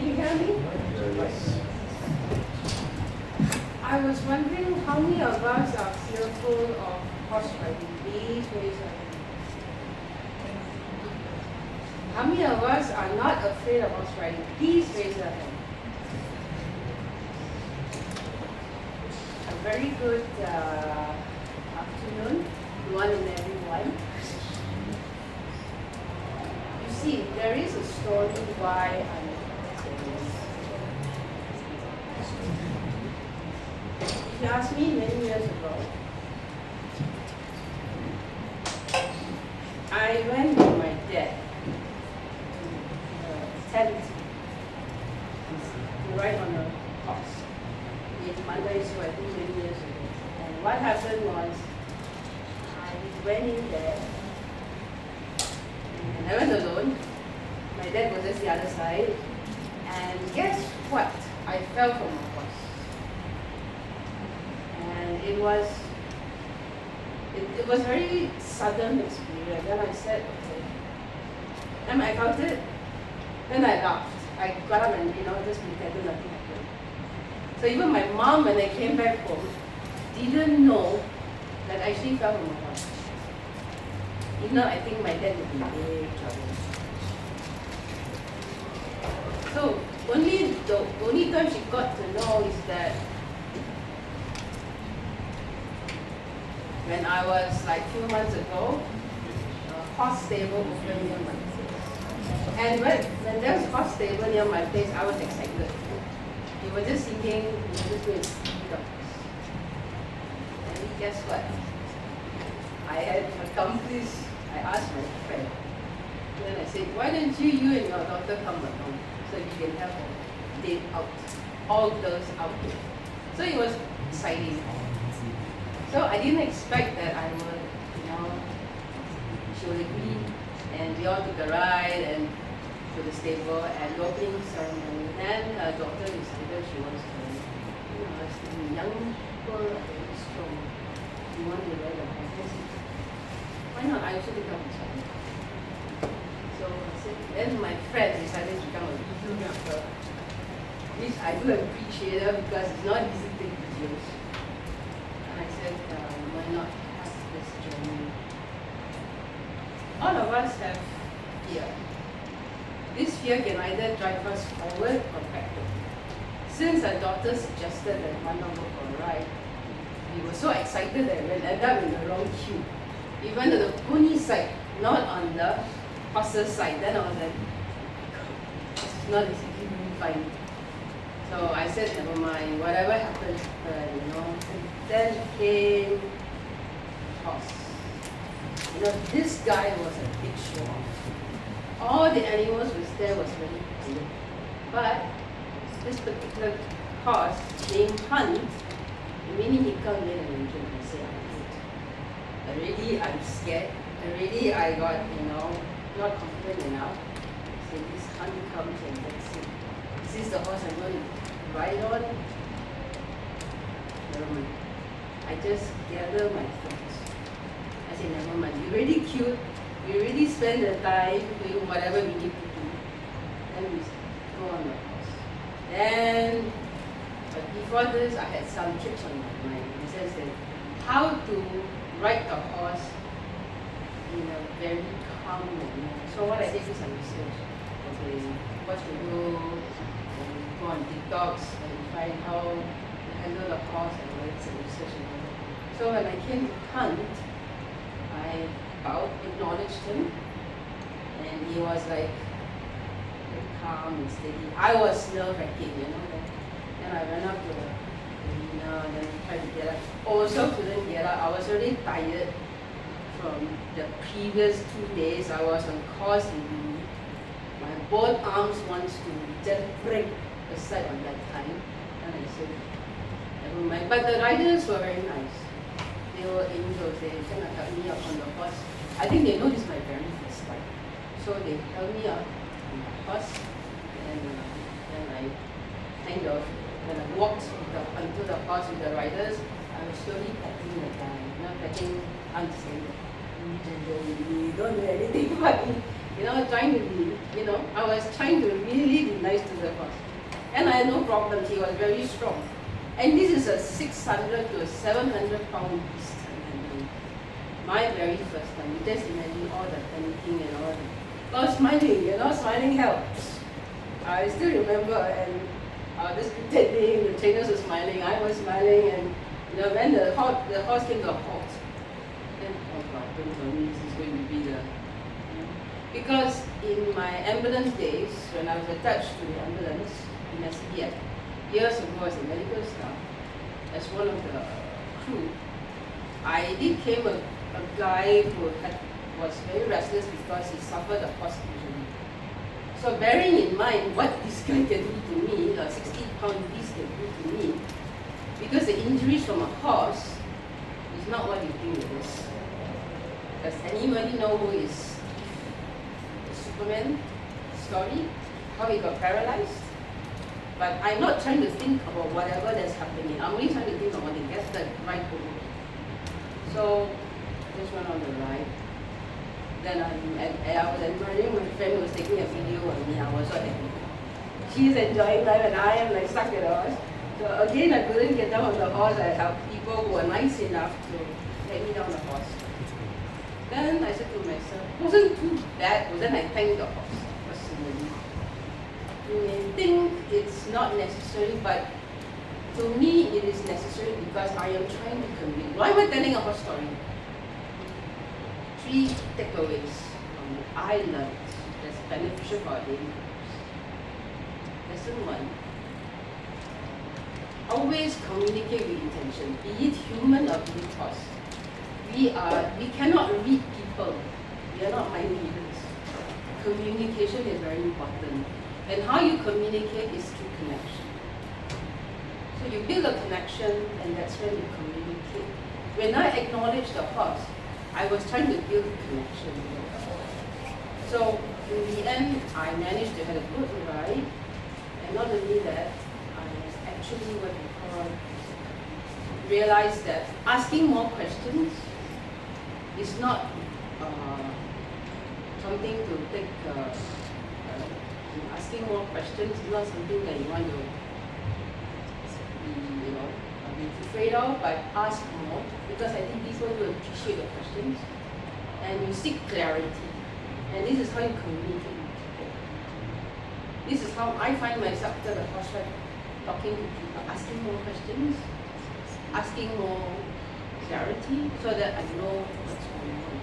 Can you hear me? Yes. I was wondering how many of us are fearful of horse riding? Please raise your hand. How many of us are not afraid of horse riding? Please raise your hand. A very good afternoon, one and everyone. You see, there is a story why I'm saying this. If you asked me many years ago, I went with my dad to tent to ride on a horse in Mandai, so I think many years ago. And what happened was, I went in there, and I went alone. My dad was just the other side, and guess what? I fell from a horse. And it was a very sudden experience. Then I said, okay. Then I felt it. Then I laughed. I got up and just pretended nothing happened. So even my mom, when I came back home, didn't know that I actually fell from a horse. If not, I think my dad would be in big trouble. So the only time she got to know is that when I was like 2 months ago, a horse stable opened near my place. And when there was a horse stable near my place, I was excited. We were just thinking, we were just going to see the horse. And guess what? I had accomplished, I asked my friend. Then I said, why don't you and your daughter come along so we can have a date out, all girls out. So it was exciting. So I didn't expect that I would, she would agree, and we all took a ride and to the stable and the opening ceremony. Then her daughter decided she wants to, young people are very strong. You want to ride a horse? I said, why not? I also become a child. So I said, then my friend decided to come and video her, which I do appreciate her because it's not easy to take videos. And I said, why not have this journey? All of us have fear. This fear can either drive us forward or backward. Since our daughter suggested that why not go for a ride, we were so excited that we ended up in the wrong queue. We went to the pony side, not on the horse's side. Then I was like, this is not easy to find. So I said, never mind, whatever happens, Then came horse. This guy was a big show off. All the animals was there was very quiet. But this particular horse named Hunt, meaning he come in and enjoy and say, already I'm scared. Already I got, not confident enough. So this Hunt comes and let's see. This is the horse I'm going to ride on. Never mind. I just gather my thoughts. I say, never mind. We're really cute. We really spend the time doing whatever we need to do. Then we go on the horse. Then, but before this, I had some tricks on my mind. In the sense that how to ride the horse in a very calm manner. So what I did is some research. Okay, what to do, and go on TikToks and find how to handle the horse and all that research and all that. So when I came to Hunt, I acknowledged him, and he was like very calm and steady. I was nerve-wracking, Then I went up to the arena and then tried to get up. Also couldn't get up. I was already tired from the previous 2 days. I was on course in my both arms wants to just break aside on that time. And I said, never mind. But the riders were very nice. They were angels. They kind of helped me up on the horse. I think they know this is my very first time. So they held me up on the horse, and then I kind of, when I walked onto the horse with the riders, I was slowly petting the guy, petting, I'm saying, you don't do anything funny. trying to be, I was trying to really be nice to the horse. And I had no problems, he was very strong. And this is a 600 to a 700 pound beast. My very first time, you just imagine all the panicking and all that. Well, smiling helps. I still remember, and I was just pretending, the trainers were smiling, I was smiling, and when the horse came to a halt, then, oh God, don't tell me this is going to be the... Because in my ambulance days, when I was attached to the ambulance in SCDF, years ago as a medical staff, as one of the crew, I became a guy who was very restless because he suffered a horse injury. So bearing in mind what this guy can do to me, a 60-pound beast can do to me, because the injuries from a horse is not what you think it is. Does anybody know who is the Superman story? How he got paralyzed? But I'm not trying to think about whatever that's happening. I'm only trying to think about it. Get the right over. So just went on the ride. Then I was admiring my friend who was taking a video of me. I was so happy. She's enjoying life and I am like stuck at the horse. So again, I couldn't get down on the horse. I helped people who were nice enough to get me down the horse. Then I said to myself, it wasn't too bad. But then I thanked the horse personally. You may think it's not necessary, but to me it is necessary because I am trying to convey. Why am I telling a horse story? 3 takeaways I learned that's beneficial for our daily lives. Lesson 1. Always communicate with intention, be it human or be it horse. We cannot read people. We are not mind readers. Communication is very important. And how you communicate is through connection. So you build a connection and that's when you communicate. When I acknowledge the horse, I was trying to build a connection with the horse. So in the end, I managed to have a good ride. And not only that, I was actually what we call realized that asking more questions is not something to take asking more questions is not something that you want to be afraid of, but ask more because I think people will appreciate the questions and you seek clarity. And this is how you communicate with people. This is how I find myself after the horse ride talking to people, asking more questions, asking more clarity so that I know what's going on.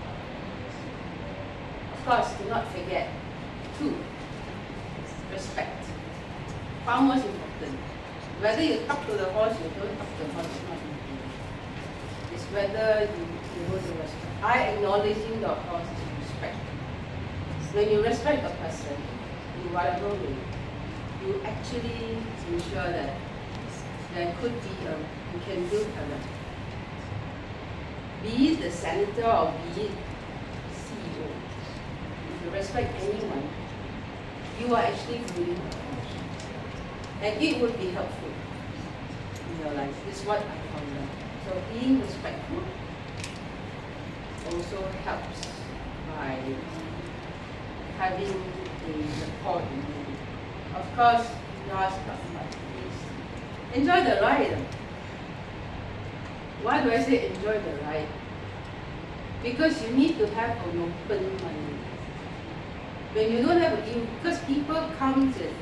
Of course, do not forget 2. Respect. Far most important. Whether you talk to the horse or you don't talk to the horse is not important. It's whether you know the respect. I acknowledging the horse is respect. When you respect a person, in whatever way, you actually ensure that there could be you can build a be it the senator or be it CEO. If you respect anyone, you are actually building a connection. And it would be helpful in your life. This is what I found out. So being respectful also helps by having a rapport in you. Of course, last but not least, enjoy the ride. Why do I say enjoy the ride? Because you need to have an open mind. When you don't have because people come with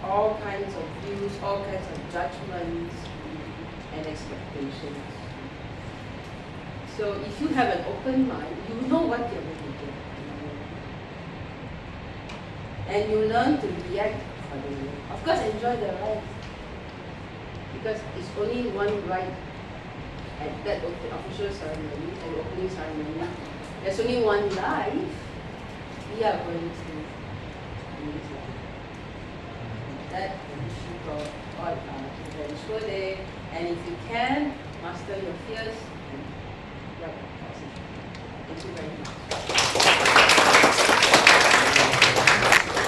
all kinds of views, all kinds of judgments and expectations. So if you have an open mind, you know what you're going to get. And you learn to react accordingly. Of course, enjoy the ride. Because it's only one ride at that official ceremony, at the opening ceremony. There's only one life we are going to live. That issue for all eventual day. And if you can, master your fears and you're positive. Thank you very much.